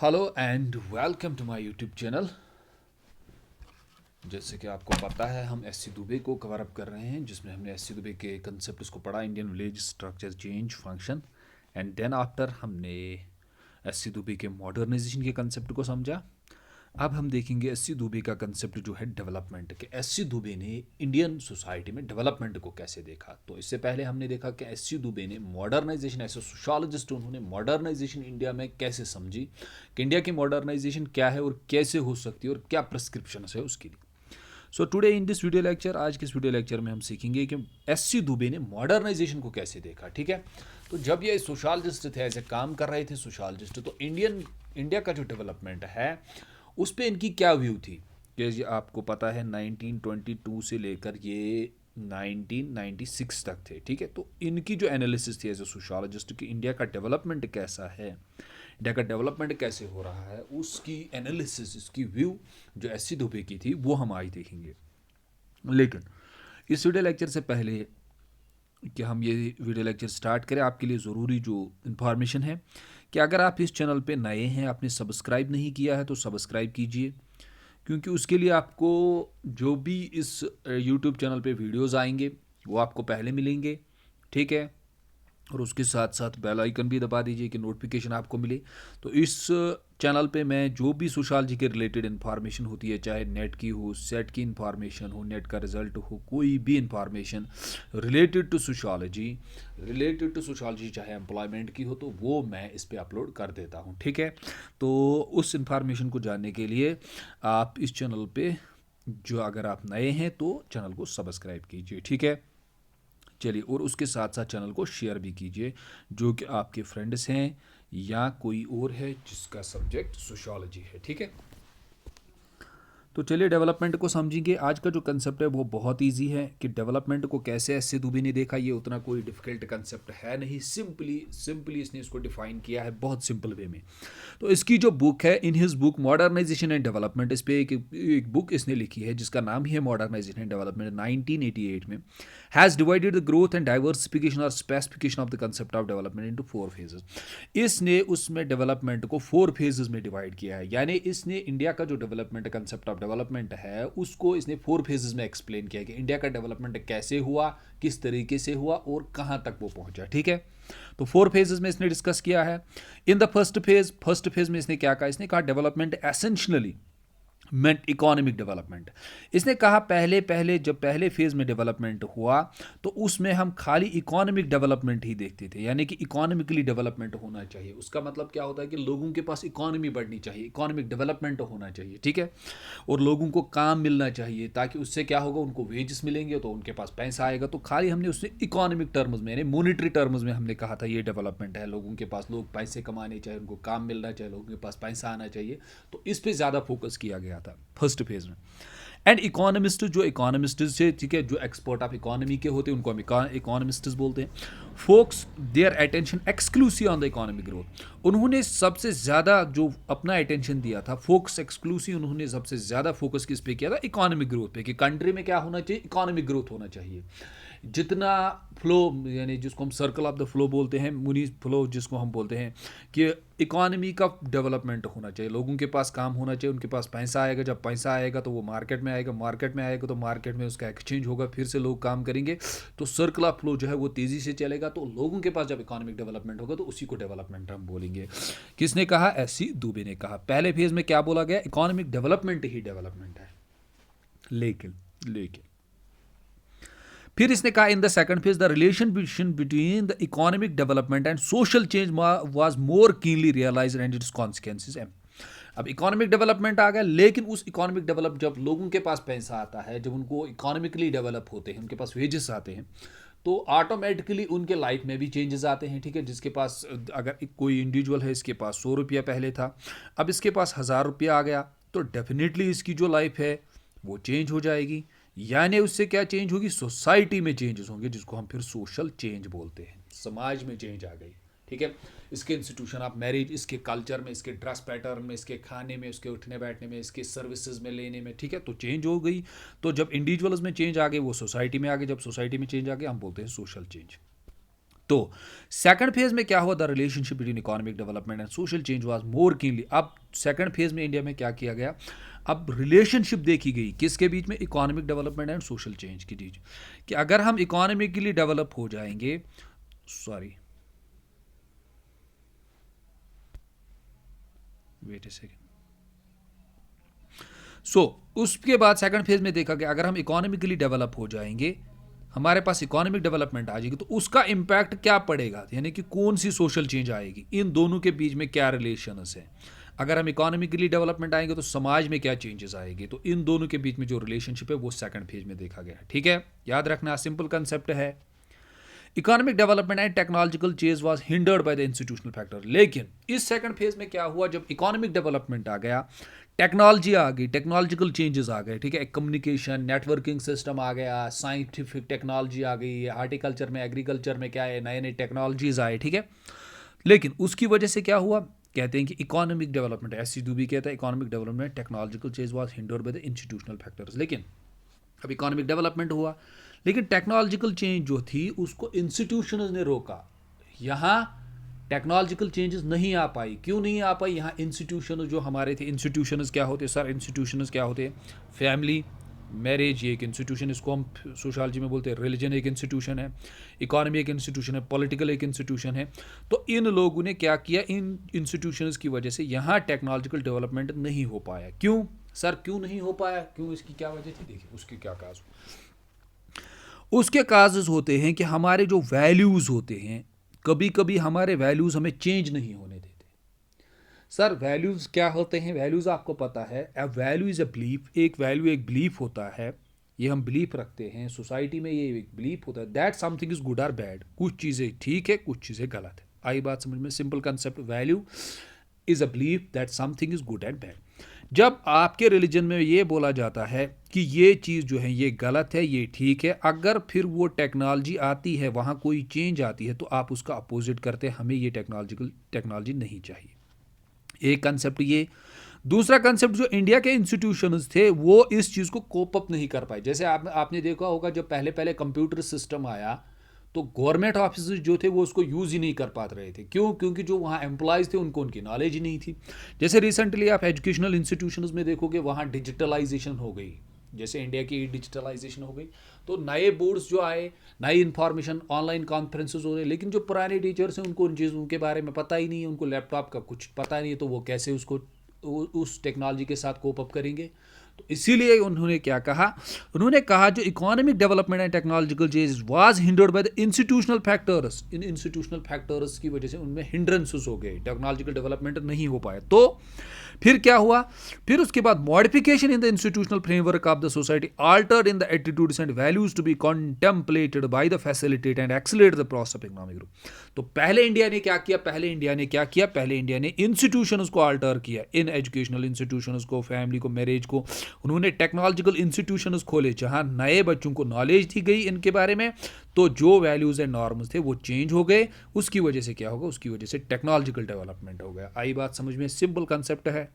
Hello and welcome to my YouTube channel. जैसे कि आपको पता है हम एससी दुबे को कवर अप कर रहे हैं, जिसमें हमने एससी दुबे के कंसेप्ट को पढ़ा, Indian village structure change function. And then after हमने एससी दुबे के मॉडर्नाइजेशन के कंसेप्ट को समझा। अब हम देखेंगे एससी दुबे का कंसेप्ट जो है डेवलपमेंट के। एससी दुबे ने इंडियन सोसाइटी में डेवलपमेंट को कैसे देखा। तो इससे पहले हमने देखा कि एससी दुबे ने मॉडर्नाइजेशन, एज ए सोशोलॉजिस्ट उन्होंने मॉडर्नाइजेशन इंडिया में कैसे समझी, कि इंडिया की मॉडर्नाइजेशन क्या है और कैसे हो सकती है और क्या प्रिस्क्रिप्शन है उसके लिए। So today in this video lecture, आज के इस वीडियो लेक्चर में हम सीखेंगे कि एससी दुबे ने मॉडर्नाइजेशन को कैसे देखा। ठीक है, तो जब ये सोशोलॉजिस्ट थे, ऐसे काम कर रहे थे सोशोलॉजिस्ट, तो इंडिया का जो डेवलपमेंट है उस पर इनकी क्या व्यू थी। कि आपको पता है 1922 से लेकर ये 1996 तक थे। ठीक है, तो इनकी जो एनालिसिस थी एज ए सोशोलॉजिस्ट कि इंडिया का डेवलपमेंट कैसा है, इंडिया का डेवलपमेंट कैसे हो रहा है, उसकी एनालिसिस, इसकी व्यू जो एससी दुबे की थी वो हम आज देखेंगे। लेकिन इस वीडियो लेक्चर से पहले कि हम ये वीडियो लेक्चर स्टार्ट करें, आपके लिए ज़रूरी जो इन्फॉर्मेशन है कि अगर आप इस चैनल पे नए हैं, आपने सब्सक्राइब नहीं किया है तो सब्सक्राइब कीजिए, क्योंकि उसके लिए आपको जो भी इस यूट्यूब चैनल पे वीडियोस आएंगे वो आपको पहले मिलेंगे। ठीक है, और उसके साथ साथ बेल आइकन भी दबा दीजिए कि नोटिफिकेशन आपको मिले। तो इस चैनल पे मैं जो भी सोशोलॉजी के रिलेटेड इन्फॉर्मेशन होती है, चाहे नेट की हो, सेट की इन्फॉर्मेशन हो, नेट का रिजल्ट हो, कोई भी इन्फॉर्मेशन रिलेटेड टू सोशोलॉजी चाहे एम्प्लॉयमेंट की हो, तो वो मैं इस पर अपलोड कर देता हूँ। ठीक है, तो उस इन्फॉर्मेशन को जानने के लिए आप इस चैनल पे, जो अगर आप नए हैं तो चैनल को सब्सक्राइब कीजिए। ठीक है, चलिए, और उसके साथ साथ चैनल को शेयर भी कीजिए, जो कि आपके फ्रेंड्स हैं या कोई और है जिसका सब्जेक्ट सोशियोलॉजी है। ठीक है, तो चलिए डेवलपमेंट को समझेंगे। आज का जो कंसेप्ट है वो बहुत इजी है कि डेवलपमेंट को कैसे एससे दुबे ने देखा। ये उतना कोई डिफिकल्ट कंसेप्ट है नहीं, सिंपली इसने इसको डिफाइन किया है बहुत सिंपल वे में। तो इसकी जो बुक है, in his book modernisation and development, इस पर एक बुक इसने लिखी है जिसका नाम ही है मॉडर्नाइजेशन एंड डेवलपमेंट, 1988 में, has divided the growth and diversification और specification of the concept of development into 4 phases. इसने उसमें डेवलपमेंट को 4 फेजेस में डिवाइड किया है, यानी इसने इंडिया का जो डेवलपमेंट कंसेप्ट ऑफ डेवलपमेंट है उसको इसने 4 फेजेस में एक्सप्लेन किया कि इंडिया का डेवलपमेंट कैसे हुआ, किस तरीके से हुआ और कहाँ तक वो पहुंचा। ठीक है, तो 4 फेजेस में इसने डिस्कस किया है। इन द फर्स्ट फेज में इसने क्या कहा, इसने कहा डेवलपमेंट एसेंशियली मेंट इकोनॉमिक डेवलपमेंट। इसने कहा पहले पहले जब पहले फेज में डेवलपमेंट हुआ तो उसमें हम खाली इकोनॉमिक डेवलपमेंट ही देखते थे, यानी कि इकोनॉमिकली डेवलपमेंट होना चाहिए। उसका मतलब क्या होता है कि लोगों के पास इकोनॉमी बढ़नी चाहिए, इकोनॉमिक डेवलपमेंट होना चाहिए। ठीक है, और लोगों को काम मिलना चाहिए, ताकि उससे क्या होगा, उनको वेजेस मिलेंगे तो उनके पास पैसा आएगा। तो खाली हमने उससे इकोनॉमिक टर्म्स में, यानी मॉनिटरी टर्म्स में हमने कहा था ये डेवलपमेंट है, लोगों के पास, लोग पैसे कमाने चाहिए, उनको काम मिलना चाहिए, लोगों के पास पैसा आना चाहिए। तो इस पर ज़्यादा फोकस किया गया था फर्स्ट फेज में। एंड इकोनॉमिस्ट, जो इकोनॉमिस्ट से, ठीक है, जो एक्सपर्ट ऑफ इकोनॉमी के होते हैं उनको हम इकोनॉमिस्ट बोलते हैं, focus their attention exclusive on the economic growth. उन्होंने सबसे ज़्यादा जो अपना अटेंशन दिया था, फोकस एक्सक्लूसिव, उन्होंने सबसे ज़्यादा फोकस किस पे किया था, इकोनॉमिक ग्रोथ पे, कि कंट्री में क्या होना चाहिए, इकोनॉमिक ग्रोथ होना चाहिए। जितना फ्लो, यानी जिसको हम सर्कल ऑफ द फ्लो बोलते हैं, मुनी फ्लो जिसको हम बोलते हैं, कि इकोनॉमी का डेवलपमेंट होना चाहिए, लोगों के पास काम होना चाहिए, उनके पास पैसा आएगा, जब पैसा आएगा तो वो मार्केट में आएगा, मार्केट में आएगा तो मार्केट में उसका एक्सचेंज होगा, फिर से लोग काम करेंगे, तो सर्कल ऑफ फ्लो जो है वो तेज़ी से चलेगा। तो लोगों के पास जब इकोनॉमिक डेवलपमेंट होगा तो उसी को डेवलपमेंट हम बोलेंगे। किसने कहा, एससी दुबे ने कहा। पहले फेज में क्या बोला गया, इकोनॉमिक डेवलपमेंट ही डेवलपमेंट है। लेकिन लेकिन फिर इसने कहा, in the second phase the relation between the economic development and social change was more keenly realised and its consequences. अब इकोनॉमिक डेवलपमेंट आ गया, लेकिन उस इकोनॉमिक डेवलप, जब लोगों के पास पैसा आता है, जब उनको इकोनॉमिकली डेवलप होते हैं, उनके पास वेजेस आते हैं, तो ऑटोमेटिकली उनके लाइफ में भी चेंजेस आते हैं। ठीक है, जिसके पास, अगर कोई इंडिविजुअल है, इसके पास 100 रुपया पहले था, अब इसके पास 1000 रुपया आ गया, तो डेफिनेटली इसकी जो लाइफ है वो चेंज हो जाएगी। यानी उससे क्या चेंज होगी, सोसाइटी में चेंजेस होंगे, जिसको हम फिर सोशल चेंज बोलते हैं। समाज में चेंज आ गई। ठीक है, इसके इंस्टीट्यूशन ऑफ मैरिज, इसके कल्चर में, इसके ड्रेस पैटर्न में, इसके खाने में, इसके उठने बैठने में, इसके सर्विसेज में लेने में, ठीक है, तो चेंज हो गई। तो जब इंडिविजुअल्स में चेंज आ गए वो सोसाइटी में आ गए, जब सोसाइटी में चेंज आ गए हम बोलते हैं सोशल चेंज। तो सेकंड फेज में क्या हुआ, the relationship between economic development and social change was more keenly. अब सेकंड फेज में इंडिया में क्या किया गया, अब रिलेशनशिप देखी गई किसके बीच में, economic development and social change के बीच, कि अगर हम इकोनॉमिकली डेवलप हो जाएंगे, सॉरी वेट ए सेकेंड, उसके बाद सेकंड फेज में देखा गया अगर हम इकोनॉमिकली डेवलप हो जाएंगे, हमारे पास इकोनॉमिक डेवलपमेंट आ जाएगी, तो उसका इम्पैक्ट क्या पड़ेगा, यानी कि कौन सी सोशल चेंज आएगी, इन दोनों के बीच में क्या रिलेशंस है। अगर हम इकोनॉमिकली डेवलपमेंट आएंगे तो समाज में क्या चेंजेस आएगी, तो इन दोनों के बीच में जो रिलेशनशिप है वो सेकंड फेज में देखा गया है। ठीक है, याद रखना, सिंपल कंसेप्ट है। Economic development and technological change was hindered by the institutional factor. लेकिन इस सेकंड फेज में क्या हुआ, जब इकोनॉमिक डेवलपमेंट आ गया, टेक्नोलॉजी आ गई, टेक्नोलॉजिकल चेंजेस आ गए, ठीक है, कम्युनिकेशन नेटवर्किंग सिस्टम आ गया, साइंटिफिक टेक्नोलॉजी आ गई, हार्टिकल्चर में एग्रीकल्चर में क्या है, नए नए टेक्नोलॉजीज आए, ठीक है। लेकिन उसकी वजह से क्या हुआ, कहते हैं कि इकोनॉमिक डेवलपमेंट, एस.सी. दुबे कहता है economic development technological change was hindered by the institutional factors. लेकिन अब इकोनॉमिक डेवलपमेंट हुआ, लेकिन टेक्नोलॉजिकल चेंज जो थी उसको इंस्टीट्यूशंस ने रोका। यहाँ टेक्नोलॉजिकल चेंजेस नहीं आ पाई, क्यों नहीं आ पाई, यहाँ इंस्टीट्यूशन जो हमारे थे, इंस्टीट्यूशंस क्या होते सर, इंस्टीट्यूशंस क्या होते हैं, फैमिली, मैरिज ये एक इंस्टीट्यूशन, इसको हम सोशोलॉजी में बोलते हैं, रिलीजन एक इंस्टीट्यूशन है, इकोनॉमी एक इंस्टीट्यूशन है, पॉलिटिकल एक इंस्टीट्यूशन है। तो इन लोगों ने क्या किया, इन इंस्टीट्यूशंस की वजह से यहाँ टेक्नोलॉजिकल डेवलपमेंट नहीं हो पाया। क्यों सर, क्यों नहीं हो पाया, क्यों, इसकी क्या वजह थी, देखिए उसके क्या काज, उसके काजेस होते हैं कि हमारे जो वैल्यूज़ होते हैं, कभी कभी हमारे वैल्यूज़ हमें चेंज नहीं होने देते। सर वैल्यूज़ क्या होते हैं, वैल्यूज़ आपको पता है, ए वैल्यू इज़ अ बिलीफ, एक वैल्यू एक बिलीफ होता है, ये हम बिलीफ रखते हैं सोसाइटी में, ये एक बिलीफ होता है दैट समथिंग इज़ गुड और बैड, कुछ चीज़ें ठीक है कुछ चीज़ें गलत है। आई बात समझ में, simple concept, value is a belief that something is good and bad. जब आपके रिलीजन में ये बोला जाता है कि ये चीज़ जो है ये गलत है ये ठीक है, अगर फिर वो टेक्नोलॉजी आती है, वहाँ कोई चेंज आती है, तो आप उसका अपोजिट करते हैं, हमें ये टेक्नोलॉजी नहीं चाहिए। एक कंसेप्ट ये। दूसरा कंसेप्ट, जो इंडिया के इंस्टीट्यूशंस थे वो इस चीज़ को कोप अप नहीं कर पाए। जैसे आपने देखा होगा जब पहले पहले कंप्यूटर सिस्टम आया तो गवर्नमेंट ऑफिस जो थे वो उसको यूज़ ही नहीं कर पा रहे थे। क्यों? क्योंकि जो वहाँ एम्प्लॉयज़ थे उनको उनकी नॉलेज ही नहीं थी। जैसे रिसेंटली आप एजुकेशनल इंस्टीट्यूशंस में देखोगे वहाँ डिजिटलाइजेशन हो गई, जैसे इंडिया की डिजिटलाइजेशन हो गई, तो नए बोर्ड्स जो आए, नई इन्फॉर्मेशन, ऑनलाइन कॉन्फ्रेंसेस हो रहे, लेकिन जो पुराने टीचर्स हैं उनको उन चीज़ों के बारे में पता ही नहीं है, उनको लैपटॉप का कुछ पता नहीं है, तो वो कैसे उसको उस टेक्नोलॉजी के साथ कोप अप करेंगे। तो इसीलिए उन्होंने क्या कहा, उन्होंने कहा जो economic development and technological change was hindered by the institutional factors, in institutional factors की वजह से उनमें हिंड्रेंसेस हो गए, टेक्नोलॉजिकल डेवलपमेंट नहीं हो पाया। तो फिर क्या हुआ, फिर उसके बाद modification in the institutional framework of the society altered in the attitudes and values to be contemplated by the facilitate and accelerate the process of economic growth. तो पहले इंडिया ने क्या किया, पहले इंडिया ने इंस्टीट्यूशंस को अल्टर किया, in educational institutions को, फैमिली को, मैरिज को, उन्होंने टेक्नोलॉजिकल इंस्टीट्यूशंस खोले जहां नए बच्चों को नॉलेज दी गई इनके बारे में। तो जो वैल्यूज एंड नॉर्म्स थे वो चेंज हो गए, उसकी वजह से क्या होगा, उसकी वजह से टेक्नोलॉजिकल डेवलपमेंट हो गया। आई बात समझ में, सिंपल कंसेप्ट है।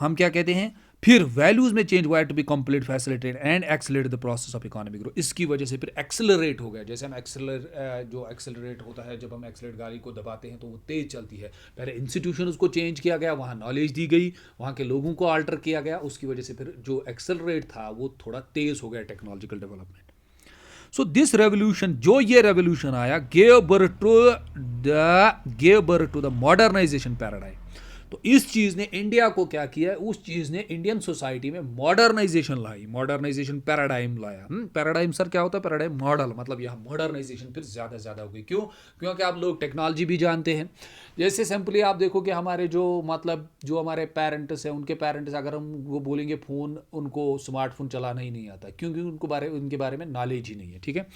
हम क्या कहते हैं, फिर वैल्यूज में चेंज हुआ to be complete facilitate and accelerate the process of economic growth. इसकी वजह से फिर एक्सेलरेट हो गया, जैसे हम एक्सेलरेट होता है, जब हम एक्सेलरेट गाड़ी को दबाते हैं तो वो तेज चलती है। पहले इंस्टीट्यूशन उसको चेंज किया गया, वहाँ नॉलेज दी गई, वहाँ के लोगों को अल्टर किया गया, उसकी वजह से फिर जो एक्सेलरेट था वो थोड़ा तेज हो गया technological development. So this revolution, जो ये रेवोल्यूशन आया, gave birth to the modernisation paradigm. तो इस चीज़ ने इंडिया को क्या किया, उस चीज़ ने इंडियन सोसाइटी में मॉडर्नाइजेशन लाई, मॉडर्नाइजेशन पैराडाइम लाया। पैराडाइम सर क्या होता है, पैराडाइम मॉडल, मतलब यहाँ मॉडर्नाइजेशन फिर ज़्यादा हो गई। क्यों? क्योंकि आप लोग टेक्नोलॉजी भी जानते हैं। जैसे सिंपली आप देखो कि हमारे जो हमारे पेरेंट्स हैं, उनके पेरेंट्स अगर हम वो बोलेंगे फ़ोन, उनको स्मार्टफोन चलाना ही नहीं आता, क्योंकि उनके बारे में नॉलेज ही नहीं है। ठीक है,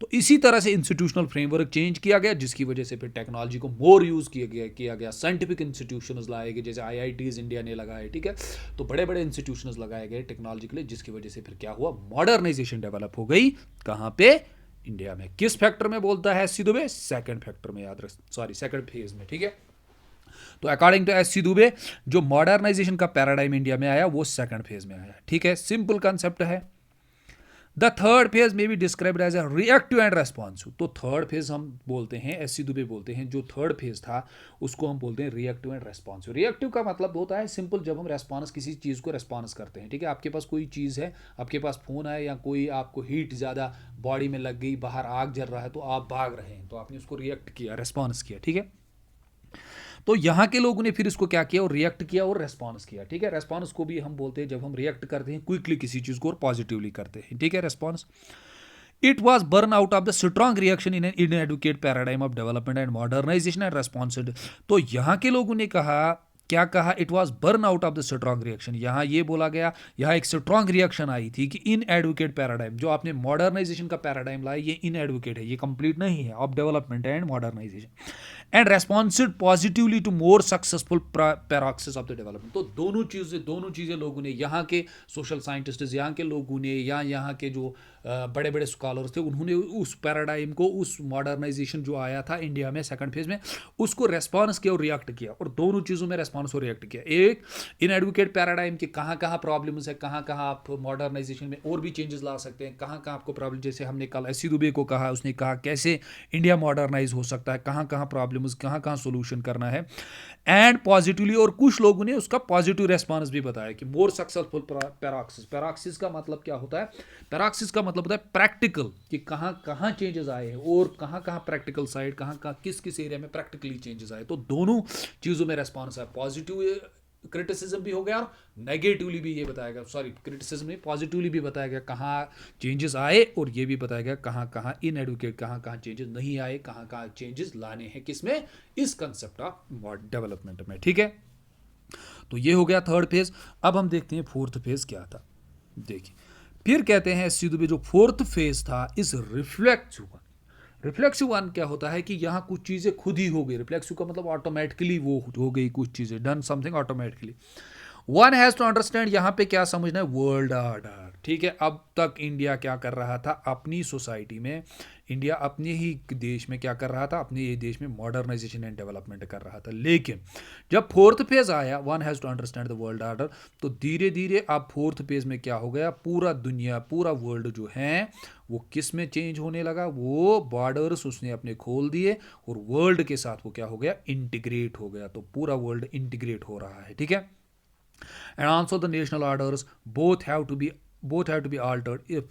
तो इसी तरह से इंस्टीट्यूशनल फ्रेमवर्क चेंज किया गया, जिसकी वजह से फिर टेक्नोलॉजी को मोर यूज़ किया गया। साइंटिफिक इंस्टीट्यूशंस लाए गए, जैसे IITs इंडिया ने लगाए, ठीक है, तो बड़े बड़े इंस्टीट्यूशंस लगाए गए टेक्नोलॉजी के लिए, जिसकी वजह से फिर क्या हुआ, मॉडर्नाइजेशन डेवलप हो गई। कहाँ पे? इंडिया में। किस फैक्टर में बोलता है एस.सी. दुबे? सेकंड फैक्टर में, याद रख, सॉरी सेकंड फेज में। ठीक है, तो अकॉर्डिंग टू एस.सी. दुबे जो मॉडर्नाइजेशन का पैराडाइम इंडिया में आया वो सेकंड फेज में आया। ठीक है, सिंपल कंसेप्ट है। द थर्ड फेज में be described as a reactive and responsive. तो थर्ड फेज हम बोलते हैं, एस.सी. दुबे बोलते हैं, जो थर्ड फेज था उसको हम बोलते हैं रिएक्टिव एंड रेस्पॉन्सिव। रिएक्टिव का मतलब होता है सिंपल, जब हम रेस्पॉन्स किसी चीज़ को रेस्पॉन्स करते हैं, ठीक है। आपके पास कोई चीज़ है, आपके पास फ़ोन है, या कोई आपको हीट ज़्यादा बॉडी में लग गई, बाहर आग जल रहा है, तो आप भाग रहे हैं, तो आपने उसको रिएक्ट किया, रेस्पॉन्स किया, ठीक है। तो यहाँ के लोगों ने फिर इसको क्या किया, और रिएक्ट किया और रेस्पॉन्स किया, ठीक है। रेस्पॉन्स को भी हम बोलते हैं जब हम रिएक्ट करते हैं क्विकली किसी चीज़ को और पॉजिटिवली करते हैं, ठीक है, response. It was burn out of the strong reaction in an inadequate paradigm of development and modernization and responsive। तो यहाँ के लोगों ने कहा, क्या कहा, it was burn out of the strong reaction. यहाँ ये बोला गया, यहाँ एक स्ट्रॉन्ग रिएक्शन आई थी कि इन एडवोकेट पैराडाइम, जो आपने मॉडर्नाइजेशन का पैराडाइम लाया, ये इन एडवोकेट है, ये कंप्लीट नहीं है, of development and modernization and responded positively to more successful praxis of the development. तो दोनों चीज़ें लोगों ने, यहाँ के सोशल साइंटिस्ट, यहाँ के लोगों ने, या यहाँ के जो बड़े बड़े स्कॉलर्स थे, उन्होंने उस पैराडाइम को, उस मॉडर्नाइजेशन जो आया था इंडिया में सेकंड फेज में, उसको रेस्पॉन्स किया और रिएक्ट किया, और दोनों चीज़ों में रेस्पॉन्स और रिएक्ट किया। एक इन एडवोकेट पैराडाइम के कहाँ कहाँ प्रॉब्लम्स है, कहाँ कहाँ आप मॉडर्नाइजेशन में और भी चेंजेस ला सकते हैं, कहाँ कहाँ आपको प्रॉब्लम, जैसे हमने कल एस.सी. दुबे को कहा, उसने कहा कैसे इंडिया मॉडर्नाइज हो सकता है, कहाँ कहाँ प्रॉब्लम्स, कहाँ कहाँ सोल्यूशन करना है, एंड पॉजिटिवली। और कुछ लोगों ने उसका पॉजिटिव रेस्पॉन्स भी बताया कि मोर सक्सेसफुल पैराक्सिस। पैराक्सिस का मतलब क्या होता है, पैराक्सिस का मतलब होता है प्रैक्टिकल, कि कहाँ कहाँ चेंजेस आए हैं और कहाँ कहाँ प्रैक्टिकल साइड, कहाँ कहाँ किस किस एरिया में प्रैक्टिकली चेंजेस आए। तो दोनों चीज़ों में रेस्पॉन्स है, पॉजिटिव क्रिटिसिज्म भी हो गया और नेगेटिवली भी ये बताया गया, सॉरी क्रिटिसिज्म नहीं, पॉजिटिवली भी बताया गया कहाँ चेंजेस आए, और ये भी बताया गया कहाँ कहाँ इन एडवोकेट, कहाँ कहाँ चेंजेस नहीं आए, कहाँ कहाँ चेंजेस लाने हैं, किसमें, इस कंसेप्ट ऑफ डेवलपमेंट में, ठीक है। तो ये हो गया थर्ड फेज। अब हम देखते हैं फोर्थ फेज क्या था। देखिए, फिर कहते हैं एस.सी. दुबे, जो फोर्थ फेज था इस रिफ्लेक्सिव वन। रिफ्लेक्सिव वन क्या होता है कि यहाँ कुछ चीज़ें खुद ही हो गई, रिफ्लेक्सिव का मतलब ऑटोमेटिकली वो हो गई कुछ चीज़ें, done something automatically. One has to understand, यहाँ पे क्या समझना है, वर्ल्ड ऑर्डर, ठीक है। अब तक इंडिया क्या कर रहा था अपनी सोसाइटी में, इंडिया अपने ही देश में क्या कर रहा था, अपने ही देश में मॉडर्नाइजेशन एंड डेवलपमेंट कर रहा था। लेकिन जब फोर्थ फेज आया, one has to understand the world order, तो धीरे धीरे अब फोर्थ फेज में क्या हो गया, पूरा दुनिया, पूरा वर्ल्ड जो है वो किस में चेंज होने लगा, वो बॉर्डर्स उसने अपने खोल दिए और वर्ल्ड के साथ वो क्या हो गया, इंटीग्रेट हो गया। तो पूरा वर्ल्ड इंटीग्रेट हो रहा है, ठीक है। And also the national orders both have to be altered if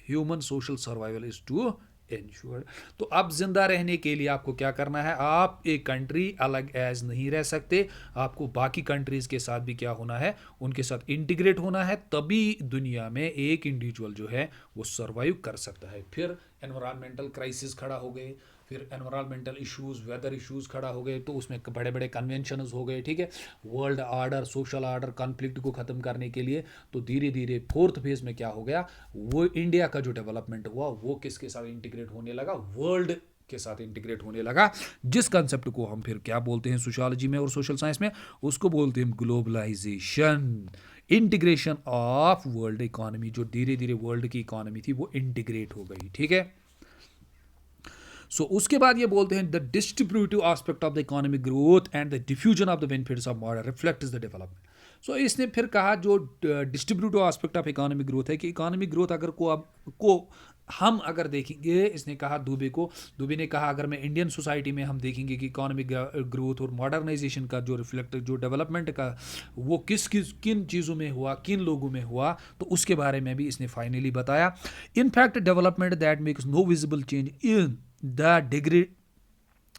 human social survival is to ensure। तो अब जिंदा रहने के लिए आपको क्या करना है, आप एक कंट्री अलग एज नहीं रह सकते, आपको बाकी कंट्रीज के साथ भी क्या होना है, उनके साथ इंटीग्रेट होना है, तभी दुनिया में एक इंडिविजुअल जो है वो सर्वाइव कर सकता है। फिर एनवायरमेंटल क्राइसिस खड़ा हो गए, फिर एनवायरमेंटल इश्यूज, वेदर इश्यूज खड़ा हो गए, तो उसमें बड़े बड़े कन्वेंशंस हो गए, ठीक है, world order, social order, conflict को ख़त्म करने के लिए। तो धीरे धीरे फोर्थ फेज में क्या हो गया, वो इंडिया का जो डेवलपमेंट हुआ वो किसके साथ इंटीग्रेट होने लगा, वर्ल्ड के साथ इंटीग्रेट होने लगा, जिस कंसेप्ट को हम फिर क्या बोलते हैं सोशियोलॉजी में और सोशल साइंस में, उसको बोलते हैं globalisation, integration of world economy. जो धीरे धीरे वर्ल्ड की इकोनॉमी थी वो इंटीग्रेट हो गई, ठीक है। सो उसके बाद ये बोलते हैं the distributive aspect of the economic growth and the diffusion of the benefits of modern reflect is the development. So इसने फिर कहा जो distributive aspect of economic growth है, कि इकोनॉमिक ग्रोथ अगर को हम अगर देखेंगे, इसने कहा दुबे ने कहा अगर मैं इंडियन सोसाइटी में हम देखेंगे कि इकोनॉमिक ग्रोथ और मॉडर्नाइजेशन का जो रिफ्लेक्ट, जो डेवलपमेंट का वो किन चीज़ों में हुआ, किन लोगों में हुआ, तो उसके बारे में भी इसने फाइनली बताया। In fact development that makes no visible change in the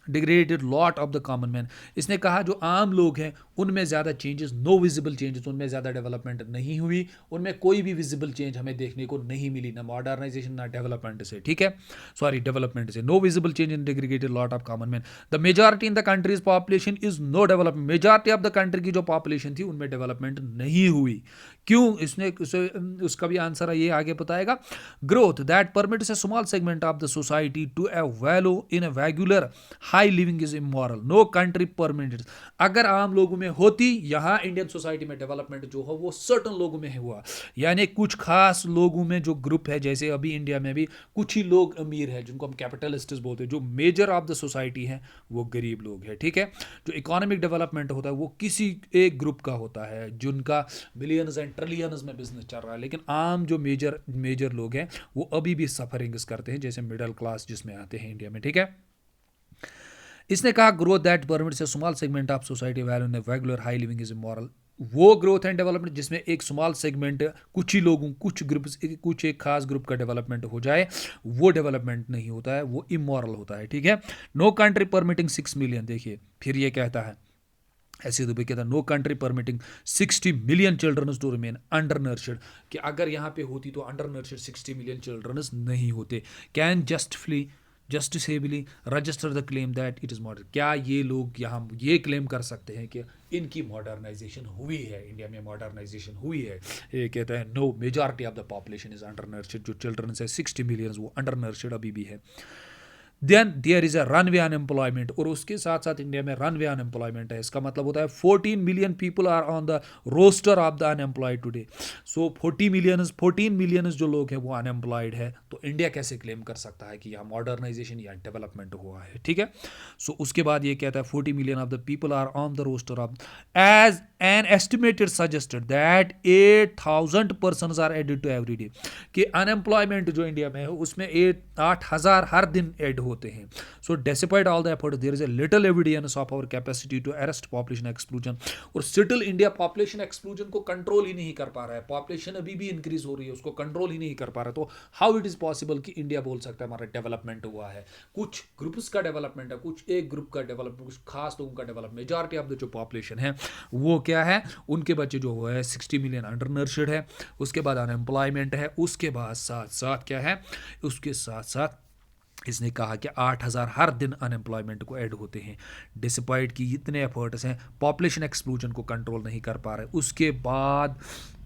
degraded lot of the common man. इसने कहा जो आम लोग हैं उनमें ज़्यादा चेंजेस, नो विजिबल चेंजेस, उनमें ज़्यादा डेवलपमेंट नहीं हुई, उनमें कोई भी विजिबल चेंज हमें देखने को नहीं मिली, ना मॉडर्नाइजेशन ना डेवलपमेंट से, ठीक है, सॉरी डेवलपमेंट से। No visible change in degraded lot of common man. The majority in the countries population is no development. Majority of the country की जो पॉपुलेशन थी उनमें डेवलपमेंट नहीं हुई। क्यों, इसने उसका भी आंसर ये आगे बताएगा। Growth that permits a small segment of the society to a value in a regular high living is immoral, no country permitted. अगर आम लोगों में होती, यहाँ इंडियन सोसाइटी में डेवलपमेंट जो हो वो सर्टन लोगों में हुआ, यानी कुछ खास लोगों में जो ग्रुप है, जैसे अभी इंडिया में भी कुछ ही लोग अमीर हैं जिनको हम कैपिटलिस्ट्स बोलते हैं, जो मेजर ऑफ द सोसाइटी है वो गरीब लोग हैं, ठीक है। जो इकोनॉमिक डेवलपमेंट होता है वो किसी एक ग्रुप का होता है जिनका बिलियंस एंड ट्रिलियंस में बिजनेस चल रहा है, लेकिन आम जो मेजर मेजर लोग हैं वो अभी भी सफरिंग्स करते हैं, जैसे मिडिल क्लास जिसमें आते हैं इंडिया में, ठीक है। इसने कहा growth that permits a small segment of society value in regular high living is immoral. वो ग्रोथ एंड डेवलपमेंट जिसमें एक स्मॉल सेगमेंट, कुछ ही लोगों, कुछ ग्रुप, कुछ एक खास ग्रुप का डेवलपमेंट हो जाए, वो डेवलपमेंट नहीं होता है, वो इमोरल होता है, ठीक है। नो कंट्री परमिटिंग 6 मिलियन, देखिए फिर ये कहता है, ऐसे दुबई कहता है no country permitting 60 million children to remain under nurtured, कि अगर यहाँ पे होती तो अंडर नर्चर्ड 60 मिलियन चिल्ड्रन नहीं होते। Can justifiably register the claim that it is modern, क्या ये लोग यहाँ ये क्लेम कर सकते हैं कि इनकी मॉडर्नाइजेशन हुई है, इंडिया में मॉडर्नाइजेशन हुई है। ये कहता है no, majority of the population is under nurtured, जो चिल्ड्रन है 60 मिलियन वो अंडर नर्चर्ड अभी भी है। Then there is a runaway unemployment, और उसके साथ साथ इंडिया में रनवे अनएम्प्लॉयमेंट है। इसका मतलब होता है 14 million people are on the roster of the unemployed today. So 14 million जो लोग हैं वो अनएम्प्लॉयड है, तो इंडिया कैसे क्लेम कर सकता है कि यहाँ मॉडर्नाइजेशन या डेवलपमेंट हुआ है, ठीक है। सो उसके बाद ये कहता है 40 million of the people are on the roster of, as an estimated suggested that 8,000 person are added to every day, कि अनएम्प्लॉयमेंट जो इंडिया में है उसमें 8,000 हर दिन एड होते हैं। So despite all the effort there is a little evidence of our capacity to arrest population exclusion, और स्टिल इंडिया पॉपुलेशन एक्सक्लूजन को कंट्रोल ही नहीं कर पा रहा है। पॉपुलेशन अभी भी इंक्रीज हो रही है, उसको कंट्रोल ही नहीं कर पा रहा। तो हाउ इट इज पॉसिबल कि इंडिया बोल सकता है हमारा डेवलपमेंट हुआ है? कुछ ग्रुप्स का डेवलपमेंट है, कुछ एक ग्रुप का डेवलपमेंट, कुछ खास लोगों का डेवलपमेंट। मेजॉरिटी ऑफ द जो पॉपुलेशन है वो क्या है, उनके बच्चे जो है 60 मिलियन अंडर नर्चर्ड है, उसके बाद अनएम्प्लॉयमेंट है, उसके बाद साथ साथ क्या है, उसके साथ साथ इसने कहा कि 8,000 हर दिन अनएम्प्लॉयमेंट को ऐड होते हैं। डिस्पाइट कि इतने एफर्ट्स हैं, पॉपुलेशन एक्सप्लोजन को कंट्रोल नहीं कर पा रहे। उसके बाद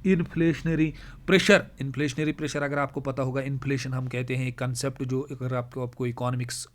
इन्फ्लेशनरी प्रेशर अगर आपको पता होगा, इन्फ्लेशन हम कहते हैं एक कंसेप्ट, जो अगर आपको इकोनॉमिक्स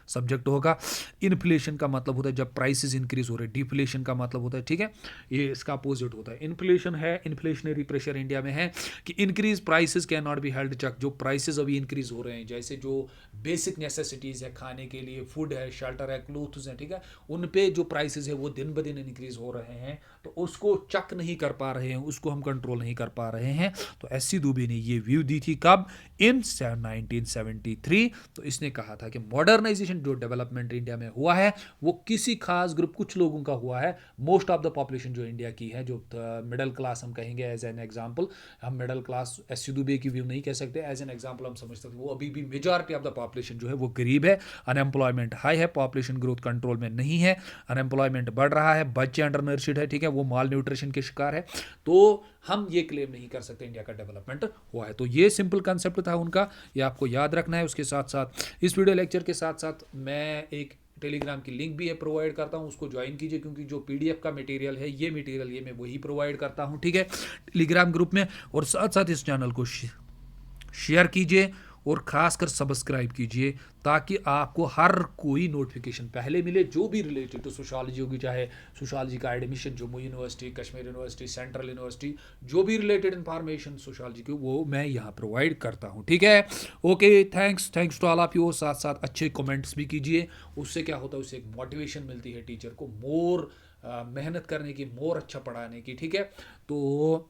सब्जेक्ट होगा, इन्फ्लेशन का मतलब होता है जब प्राइसेस इंक्रीज हो रहे, डिफ्लेशन का मतलब होता है, ठीक है, ये इसका अपोजिट होता है। इन्फ्लेशन है, इन्फ्लेशनरी प्रेशर इंडिया में है कि increase prices can not be held check, जो प्राइसेस अभी इंक्रीज हो रहे हैं, जैसे जो बेसिक नेसेसिटीज़ है, खाने के लिए फूड है, शेल्टर है, क्लोथ्स है, ठीक है, उन पे जो प्राइसेस है वो दिन ब दिन इंक्रीज हो रहे हैं, तो उसको चेक नहीं कर पा रहे हैं, उसको हम कंट्रोल नहीं कर पा रहे हैं। तो एससी दुबे ने ये व्यू दी थी कब, इन 1973। तो इसने कहा था कि मॉडर्नाइजेशन जो डेवलपमेंट इंडिया में हुआ है वो किसी खास ग्रुप, कुछ लोगों का हुआ है। मोस्ट ऑफ द पॉपुलेशन जो इंडिया की है, जो मिडिल क्लास हम कहेंगे एज एन एग्जांपल, हम मिडिल क्लास एससी दुबे की व्यू नहीं कह सकते, एज एन एग्जांपल हम समझ सकते, वो अभी भी मेजॉरिटी ऑफ द पॉपुलेशन जो है वो गरीब है, अनएम्प्लॉयमेंट हाई है, पॉपुलेशन ग्रोथ कंट्रोल में नहीं है, अनएम्प्लॉयमेंट बढ़ रहा है, बच्चे अंडर नर्चर्ड है, ठीक है, वो माल न्यूट्रिशन के शिकार है। तो हम ये क्लेम नहीं कर सकते इंडिया का डेवलपमेंट हुआ है। तो ये सिंपल कंसेप्ट था उनका, ये आपको याद रखना है। उसके साथ साथ इस वीडियो लेक्चर के साथ साथ मैं एक टेलीग्राम की लिंक भी है प्रोवाइड करता हूँ, उसको ज्वाइन कीजिए, क्योंकि जो पीडीएफ का मटेरियल है ये मटेरियल ये मैं वही प्रोवाइड करता हूँ, ठीक है, टेलीग्राम ग्रुप में। और साथ साथ इस चैनल को शेयर कीजिए और खासकर सब्सक्राइब कीजिए, ताकि आपको हर कोई नोटिफिकेशन पहले मिले, जो भी रिलेटेड टू सोशियोलॉजी होगी, चाहे सोशियोलॉजी का admission Jammu university, Kashmir university, central university, जो भी रिलेटेड इंफॉर्मेशन सोशियोलॉजी की वो मैं यहाँ प्रोवाइड करता हूँ, ठीक है। Okay, thanks to all of you. साथ साथ अच्छे कमेंट्स भी कीजिए, उससे क्या होता है, उससे एक मोटिवेशन मिलती है टीचर को मोर मेहनत करने की, मोर अच्छा पढ़ाने की, ठीक है। तो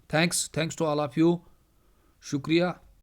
thanks to all of you, शुक्रिया।